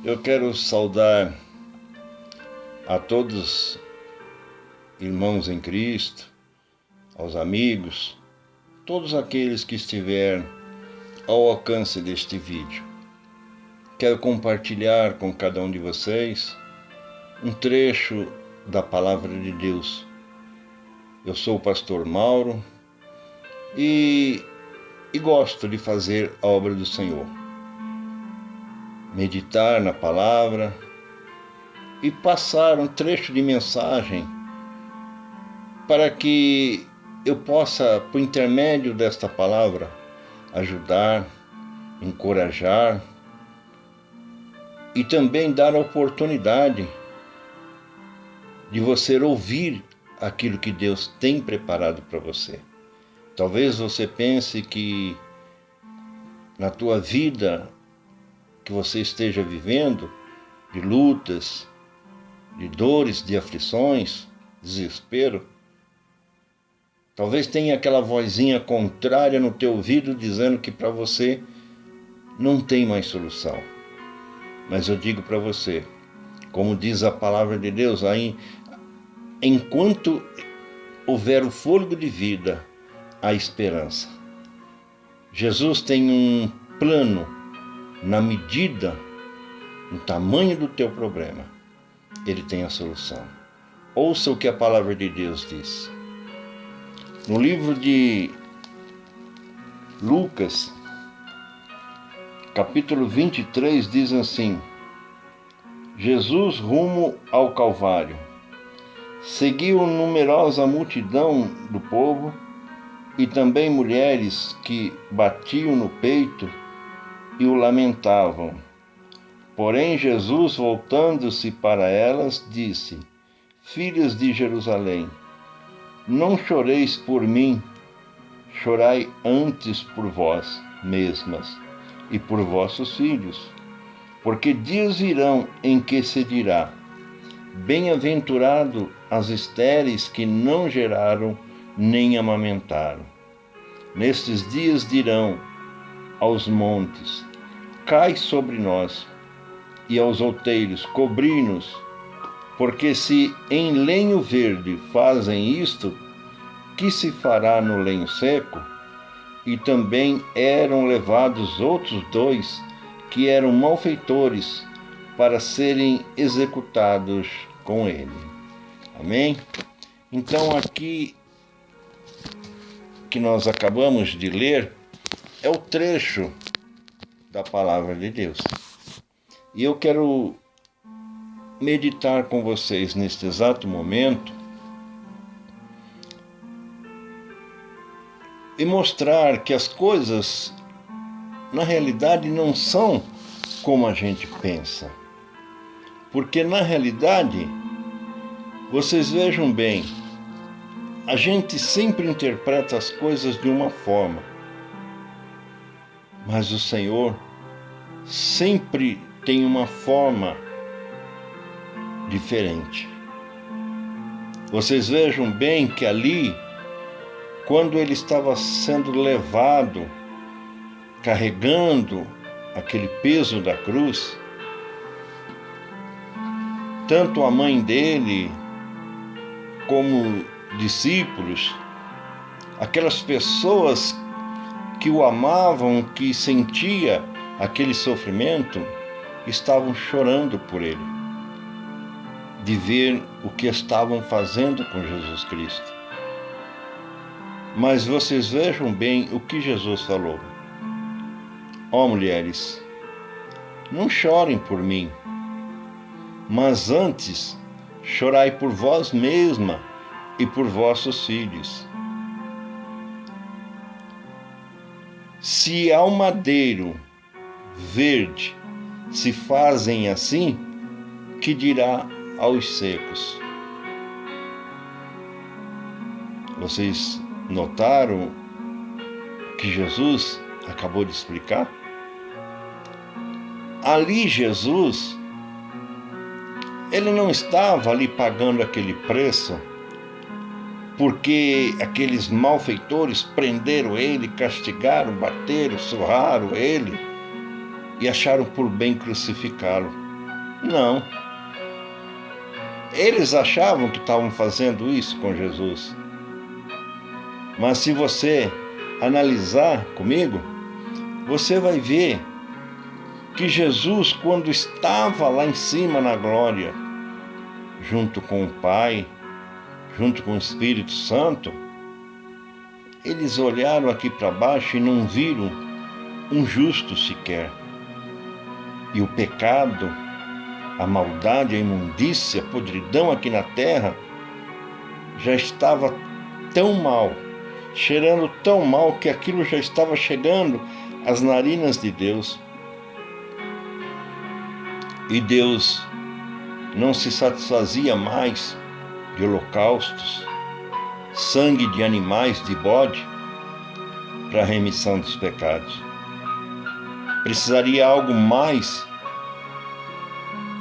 Eu quero saudar a todos irmãos em Cristo, aos amigos, todos aqueles que estiverem ao alcance deste vídeo. Quero compartilhar com cada um de vocês um trecho da Palavra de Deus. Eu sou o pastor Mauro e gosto de fazer a obra do Senhor. Meditar na palavra e passar um trecho de mensagem para que eu possa, por intermédio desta palavra, ajudar, encorajar e também dar a oportunidade de você ouvir aquilo que Deus tem preparado para você. Talvez você pense que na tua vida que você esteja vivendo, de lutas, de dores, de aflições, desespero, talvez tenha aquela vozinha contrária no teu ouvido dizendo que para você não tem mais solução. Mas eu digo para você, como diz a palavra de Deus, aí, enquanto houver o fôlego de vida, há esperança. Jesus tem um plano na medida, no tamanho do teu problema. Ele tem a solução. Ouça o que a palavra de Deus diz. No livro de Lucas, capítulo 23, diz assim: Jesus rumo ao Calvário. Seguiu numerosa multidão do povo e também mulheres que batiam no peito e o lamentavam. Porém, Jesus, voltando-se para elas, disse: Filhas de Jerusalém, não choreis por mim, chorai antes por vós mesmas e por vossos filhos, porque dias virão em que se dirá: Bem-aventurado as estéreis que não geraram nem amamentaram. Nestes dias dirão aos montes: Cai sobre nós, e aos outeiros: Cobri-nos, porque se em lenho verde fazem isto, que se fará no lenho seco? E também eram levados outros 2 que eram malfeitores para serem executados com ele. Amém? Então aqui que nós acabamos de ler é o trecho da palavra de Deus. E eu quero meditar com vocês neste exato momento e mostrar que as coisas, na realidade, não são como a gente pensa. Porque, na realidade, vocês vejam bem, a gente sempre interpreta as coisas de uma forma, mas o Senhor sempre tem uma forma diferente. Vocês vejam bem que ali, quando ele estava sendo levado, carregando aquele peso da cruz, tanto a mãe dele como discípulos, aquelas pessoas que o amavam, que sentia aquele sofrimento, estavam chorando por ele, de ver o que estavam fazendo com Jesus Cristo. Mas vocês vejam bem o que Jesus falou: Ó mulheres, não chorem por mim, mas antes chorai por vós mesma e por vossos filhos. Se ao madeiro verde se fazem assim, que dirá aos secos? Vocês notaram que Jesus acabou de explicar? Ali Jesus, ele não estava ali pagando aquele preço porque aqueles malfeitores prenderam ele, castigaram, bateram, surraram ele e acharam por bem crucificá-lo. Não. Eles achavam que estavam fazendo isso com Jesus. Mas se você analisar comigo, você vai ver que Jesus, quando estava lá em cima na glória, junto com o Pai, junto com o Espírito Santo, eles olharam aqui para baixo e não viram um justo sequer. E o pecado, a maldade, a imundícia, a podridão aqui na terra já estava tão mal, cheirando tão mal, que aquilo já estava chegando às narinas de Deus. E Deus não se satisfazia mais de holocaustos, sangue de animais, de bode, para a remissão dos pecados. Precisaria algo mais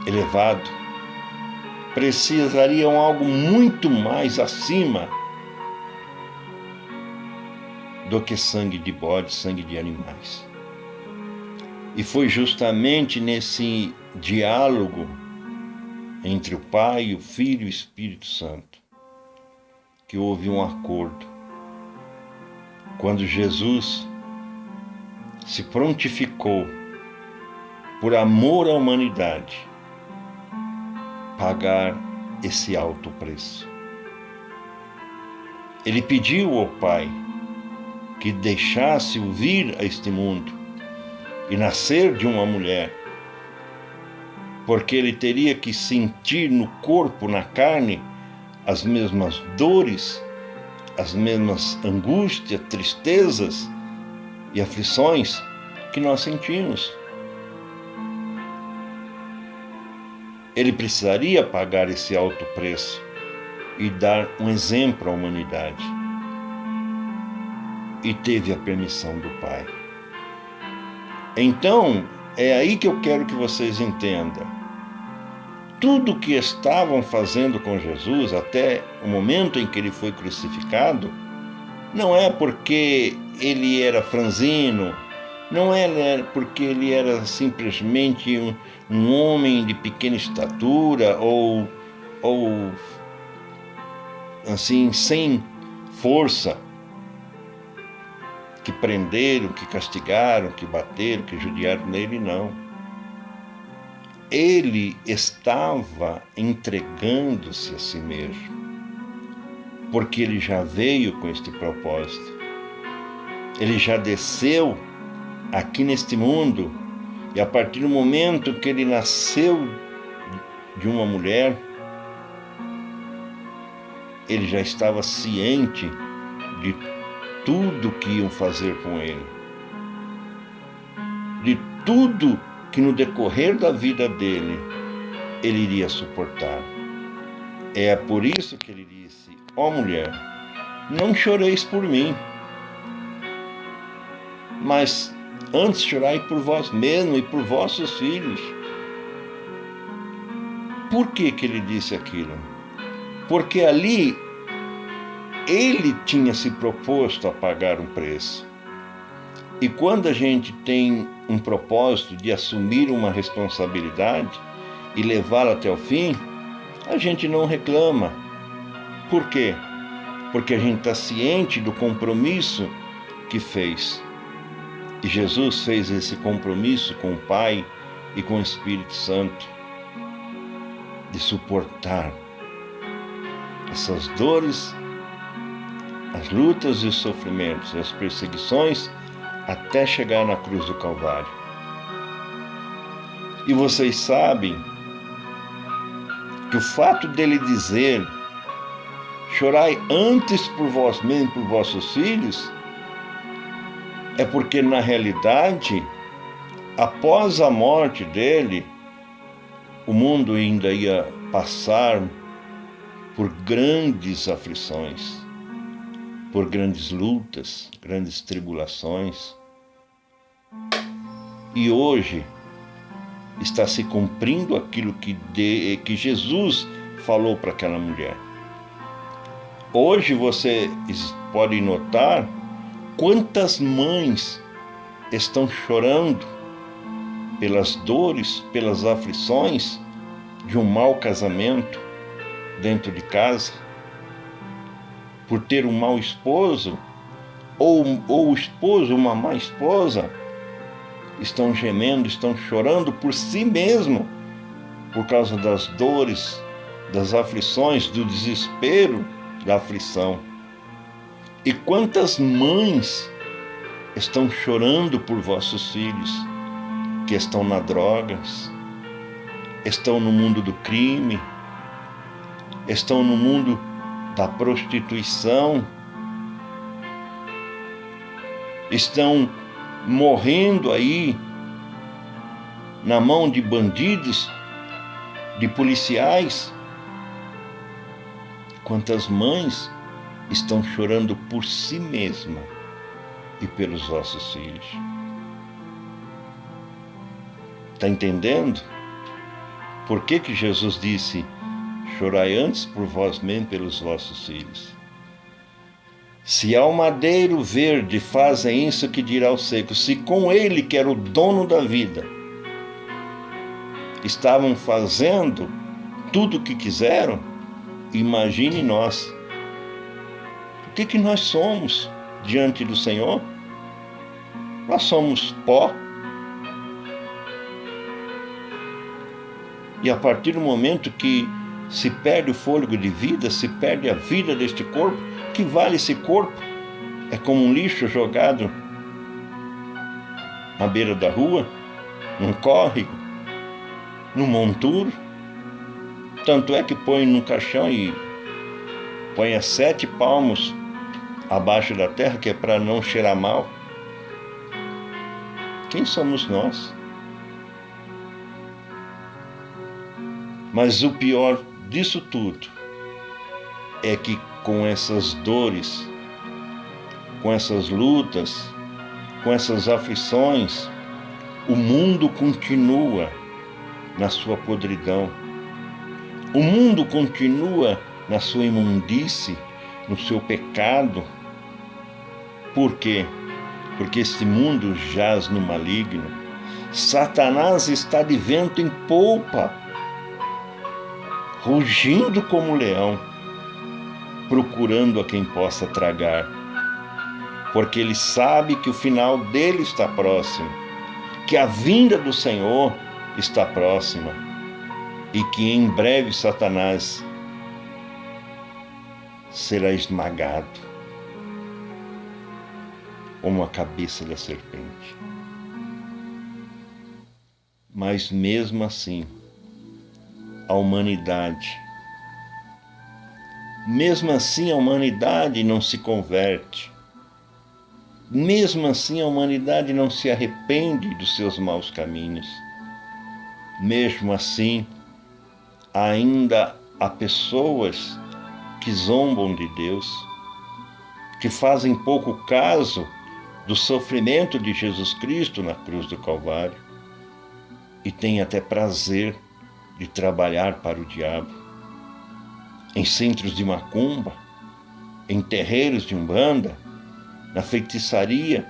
elevado. Precisariam algo muito mais acima do que sangue de bode, sangue de animais. E foi justamente nesse diálogo entre o Pai, o Filho e o Espírito Santo que houve um acordo. Quando Jesus se prontificou, por amor à humanidade, pagar esse alto preço. Ele pediu ao Pai que deixasse-o vir a este mundo e nascer de uma mulher, porque ele teria que sentir no corpo, na carne, as mesmas dores, as mesmas angústias, tristezas e aflições que nós sentimos. Ele precisaria pagar esse alto preço e dar um exemplo à humanidade. E teve a permissão do Pai. Então, é aí que eu quero que vocês entendam. Tudo que estavam fazendo com Jesus até o momento em que ele foi crucificado, não é porque ele era franzino, não é porque ele era simplesmente um homem de pequena estatura ou assim, sem força, que prenderam, que castigaram, que bateram, que judiaram nele, não. Ele estava entregando-se a si mesmo, porque ele já veio com este propósito. Ele já desceu aqui neste mundo, e a partir do momento que ele nasceu de uma mulher, ele já estava ciente de tudo que iam fazer com ele, de tudo que no decorrer da vida dele, ele iria suportar. É por isso que ele disse: ó mulher, não choreis por mim, mas antes chorai por vós mesmos e por vossos filhos. Por que ele disse aquilo? Porque ali ele tinha se proposto a pagar um preço. E quando a gente tem um propósito de assumir uma responsabilidade e levá-la até o fim, a gente não reclama. Por quê? Porque a gente está ciente do compromisso que fez. E Jesus fez esse compromisso com o Pai e com o Espírito Santo, de suportar essas dores, as lutas e os sofrimentos, as perseguições, até chegar na cruz do Calvário. E vocês sabem que o fato dele dizer: chorai antes por vós mesmos e por vossos filhos, é porque na realidade, após a morte dele, o mundo ainda ia passar por grandes aflições, por grandes lutas, grandes tribulações. E hoje está se cumprindo aquilo que Jesus falou para aquela mulher. Hoje você pode notar quantas mães estão chorando pelas dores, pelas aflições de um mau casamento dentro de casa, por ter um mau esposo, ou o esposo, uma má esposa, estão gemendo, estão chorando por si mesmo, por causa das dores, das aflições, do desespero, da aflição. E quantas mães estão chorando por vossos filhos, que estão nas drogas, estão no mundo do crime, estão no mundo da prostituição, estão morrendo aí na mão de bandidos, de policiais. Quantas mães estão chorando por si mesma e pelos vossos filhos. Está entendendo? Por que Jesus disse: chorai antes por vós mesmos e pelos vossos filhos? Se ao madeiro verde fazem isso, que dirá o seco? Se com ele, que era o dono da vida, estavam fazendo tudo o que quiseram, imagine nós. O que nós somos diante do Senhor? Nós somos pó. E a partir do momento que se perde o fôlego de vida, se perde a vida deste corpo, que vale esse corpo? É como um lixo jogado à beira da rua, num córrego, num monturo. Tanto é que põe num caixão e põe a 7 palmos abaixo da terra, que é para não cheirar mal. Quem somos nós? Mas o pior disso tudo é que com essas dores, com essas lutas, com essas aflições, o mundo continua na sua podridão. O mundo continua na sua imundície, no seu pecado. Por quê? Porque este mundo jaz no maligno. Satanás está de vento em polpa, rugindo como leão, procurando a quem possa tragar, porque ele sabe que o final dele está próximo, que a vinda do Senhor está próxima e que em breve Satanás será esmagado como a cabeça da serpente. Mas mesmo assim, a humanidade não se converte. Mesmo assim, a humanidade não se arrepende dos seus maus caminhos. Mesmo assim, ainda há pessoas que zombam de Deus, que fazem pouco caso do sofrimento de Jesus Cristo na cruz do Calvário e têm até prazer de trabalhar para o diabo, em centros de macumba, em terreiros de umbanda, na feitiçaria,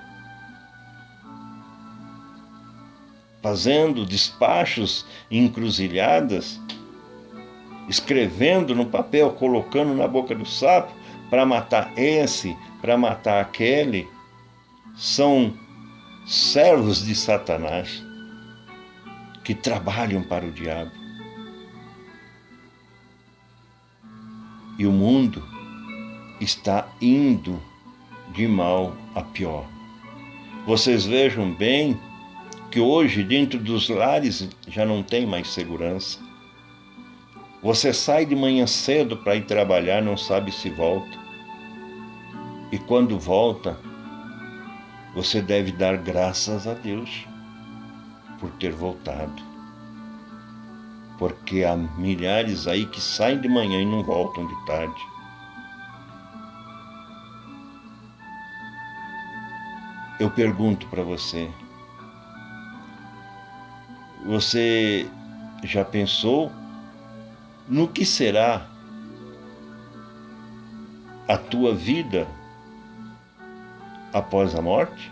fazendo despachos e encruzilhadas, escrevendo no papel, colocando na boca do sapo para matar esse, para matar aquele. São servos de Satanás que trabalham para o diabo. E o mundo está indo de mal a pior. Vocês vejam bem que hoje dentro dos lares já não tem mais segurança. Você sai de manhã cedo para ir trabalhar, não sabe se volta. E quando volta, você deve dar graças a Deus por ter voltado. Porque há milhares aí que saem de manhã e não voltam de tarde. Eu pergunto para você, você já pensou no que será a tua vida após a morte?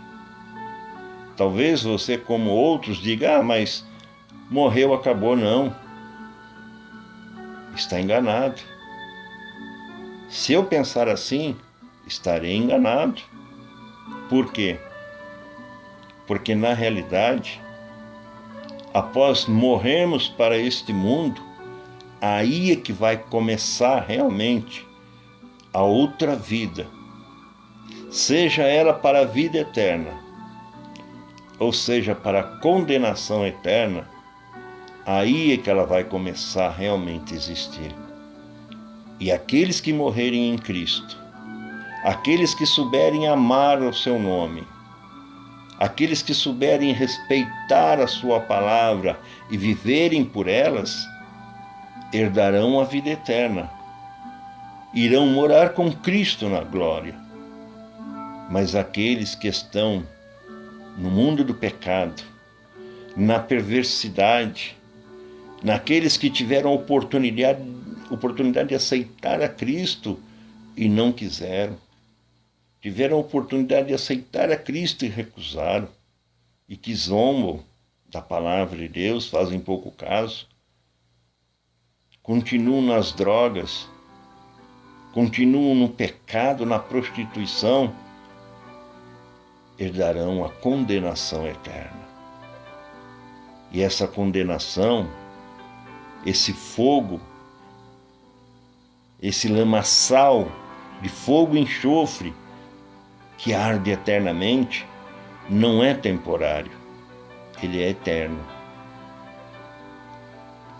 Talvez você, como outros, diga: mas morreu, acabou. Não. está enganado. Se eu pensar assim, estarei enganado. Por quê? Porque na realidade, após morrermos para este mundo, aí é que vai começar realmente a outra vida, seja ela para a vida eterna, ou seja, para a condenação eterna. Aí é que ela vai começar realmente a existir. E aqueles que morrerem em Cristo, aqueles que souberem amar o seu nome, aqueles que souberem respeitar a sua palavra e viverem por elas, herdarão a vida eterna. Irão morar com Cristo na glória. Mas aqueles que estão no mundo do pecado, na perversidade, naqueles que tiveram a oportunidade de aceitar a Cristo e não quiseram, tiveram a oportunidade de aceitar a Cristo e recusaram, e que zombam da palavra de Deus, fazem pouco caso, continuam nas drogas, continuam no pecado, na prostituição, herdarão a condenação eterna. E essa condenação, esse fogo, esse lamaçal de fogo e enxofre que arde eternamente, não é temporário, ele é eterno.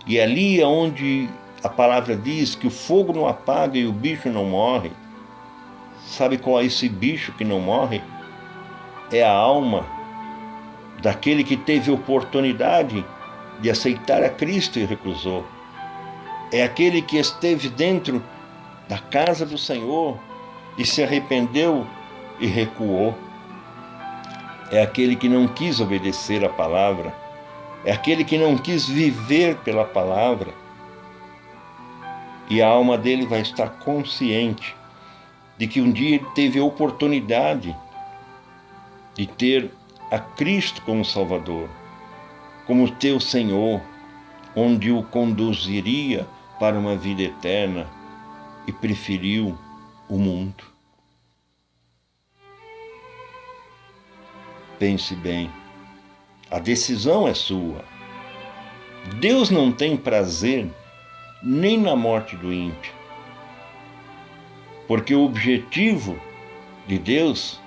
E ali onde a palavra diz que o fogo não apaga e o bicho não morre, sabe qual é esse bicho que não morre? É a alma daquele que teve oportunidade de aceitar a Cristo e recusou. É aquele que esteve dentro da casa do Senhor e se arrependeu e recuou. É aquele que não quis obedecer a palavra. É aquele que não quis viver pela palavra. E a alma dele vai estar consciente de que um dia ele teve a oportunidade de ter a Cristo como Salvador, como teu Senhor, onde o conduziria para uma vida eterna, e preferiu o mundo. Pense bem, a decisão é sua. Deus não tem prazer nem na morte do ímpio, porque o objetivo de Deus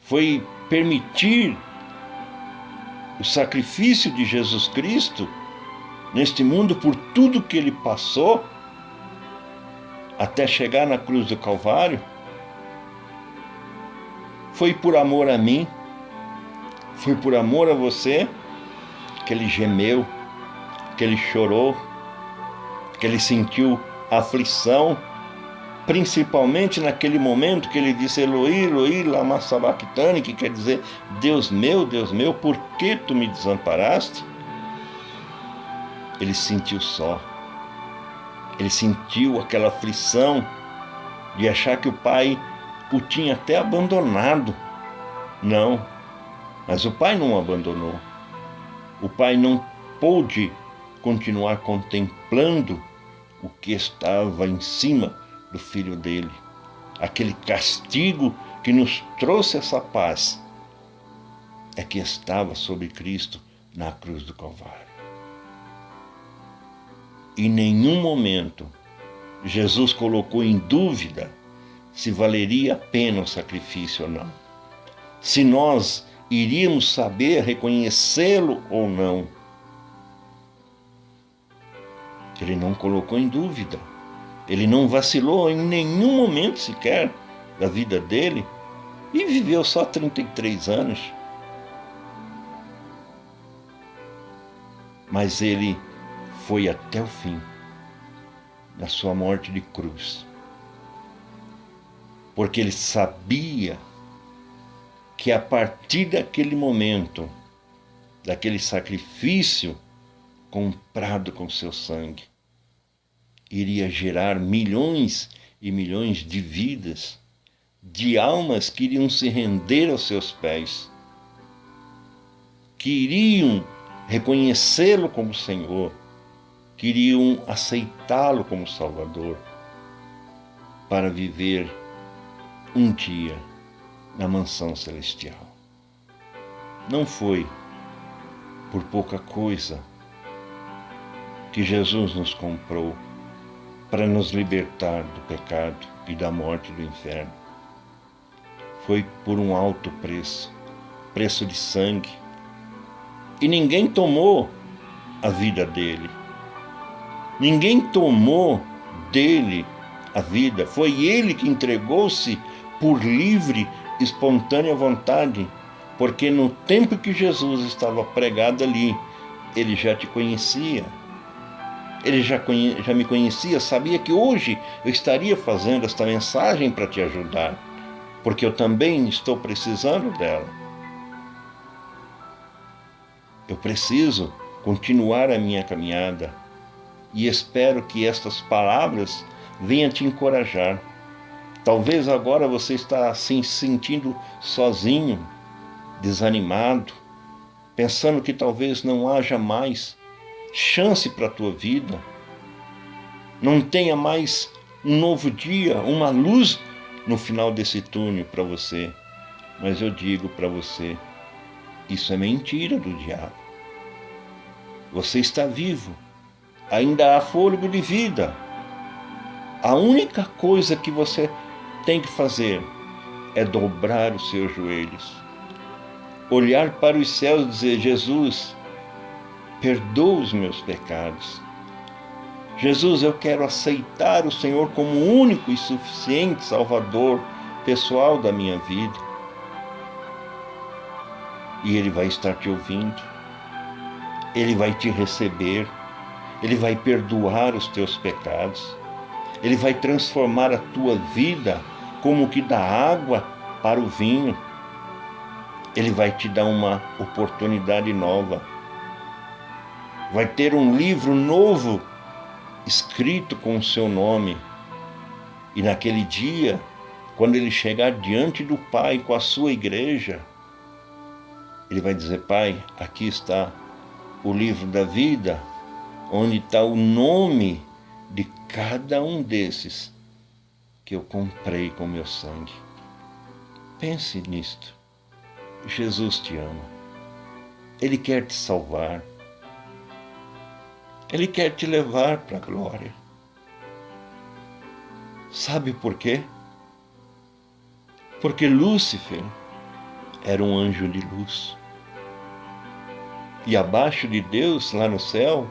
foi permitir o sacrifício de Jesus Cristo neste mundo por tudo que ele passou até chegar na cruz do Calvário. Foi por amor a mim, foi por amor a você que ele gemeu, que ele chorou, que ele sentiu aflição, principalmente naquele momento que ele disse Eloi, Eloi, lama sabachthani, que quer dizer Deus meu, por que tu me desamparaste? Ele sentiu só. Ele sentiu aquela aflição de achar que o pai o tinha até abandonado. Não, mas o pai não o abandonou. O pai não pôde continuar contemplando o que estava em cima do filho dele. Aquele castigo que nos trouxe essa paz é que estava sobre Cristo na cruz do Calvário. Em nenhum momento Jesus colocou em dúvida se valeria a pena o sacrifício ou não, se nós iríamos saber reconhecê-lo ou não. Ele não colocou em dúvida, ele não vacilou em nenhum momento sequer da vida dele e viveu só 33 anos. Mas ele foi até o fim, na sua morte de cruz, porque ele sabia que a partir daquele momento, daquele sacrifício comprado com seu sangue, iria gerar milhões e milhões de vidas, de almas que iriam se render aos seus pés, que iriam reconhecê-lo como Senhor, queriam aceitá-lo como Salvador para viver um dia na mansão celestial. Não foi por pouca coisa que Jesus nos comprou para nos libertar do pecado e da morte do inferno. Foi por um alto preço, preço de sangue. E ninguém tomou a vida dele. Ninguém tomou dele a vida. Foi ele que entregou-se por livre, espontânea vontade, porque no tempo que Jesus estava pregado ali, ele já te conhecia. Ele já me conhecia, sabia que hoje eu estaria fazendo esta mensagem para te ajudar, porque eu também estou precisando dela. Eu preciso continuar a minha caminhada e espero que estas palavras venham te encorajar. Talvez agora você está se sentindo sozinho, desanimado, pensando que talvez não haja mais chance para a tua vida, não tenha mais um novo dia, uma luz no final desse túnel para você. Mas eu digo para você, isso é mentira do diabo. Você está vivo, ainda há fôlego de vida. A única coisa que você tem que fazer é dobrar os seus joelhos, olhar para os céus e dizer: Jesus, perdoa os meus pecados. Jesus, eu quero aceitar o Senhor como o único e suficiente Salvador pessoal da minha vida. E Ele vai estar te ouvindo. Ele vai te receber. Ele vai perdoar os teus pecados. Ele vai transformar a tua vida como que da água para o vinho. Ele vai te dar uma oportunidade nova. Vai ter um livro novo escrito com o seu nome. E naquele dia, quando ele chegar diante do Pai com a sua igreja, ele vai dizer: Pai, aqui está o livro da vida, onde está o nome de cada um desses que eu comprei com meu sangue. Pense nisto. Jesus te ama. Ele quer te salvar. Ele quer te levar para a glória. Sabe por quê? Porque Lúcifer era um anjo de luz. E abaixo de Deus, lá no céu,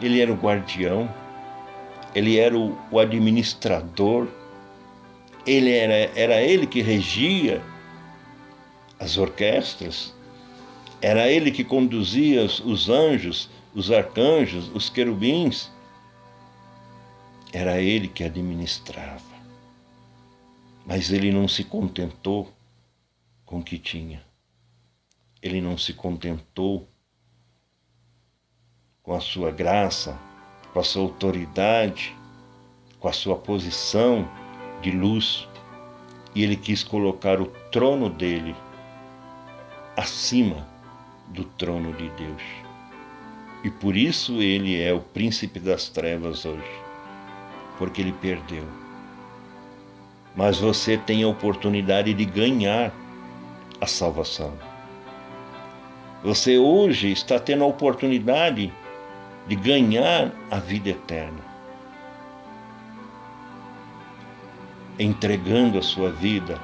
ele era o guardião, ele era o administrador, era ele que regia as orquestras, era ele que conduzia os anjos, os arcanjos, os querubins. Era ele que administrava. Mas ele não se contentou com o que tinha. Ele não se contentou com a sua graça, com a sua autoridade, com a sua posição de luz. E ele quis colocar o trono dele acima do trono de Deus. E por isso ele é o príncipe das trevas hoje, porque ele perdeu. Mas você tem a oportunidade de ganhar a salvação. Você hoje está tendo a oportunidade de ganhar a vida eterna, entregando a sua vida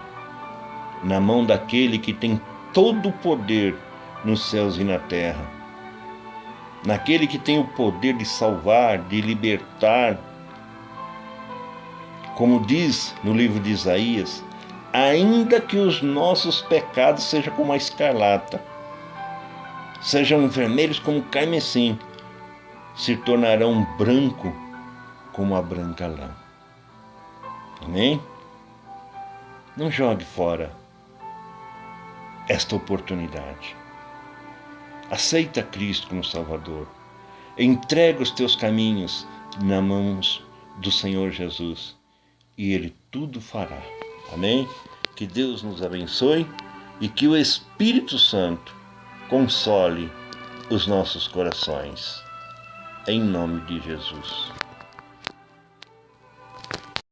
na mão daquele que tem todo o poder nos céus e na terra, naquele que tem o poder de salvar, de libertar. Como diz no livro de Isaías: ainda que os nossos pecados sejam como a escarlata, sejam vermelhos como o carmesim, se tornarão branco como a branca lã. Amém? Não jogue fora esta oportunidade. Aceita Cristo como Salvador. Entrega os teus caminhos nas mãos do Senhor Jesus e Ele tudo fará. Amém? Que Deus nos abençoe e que o Espírito Santo console os nossos corações. em nome de Jesus.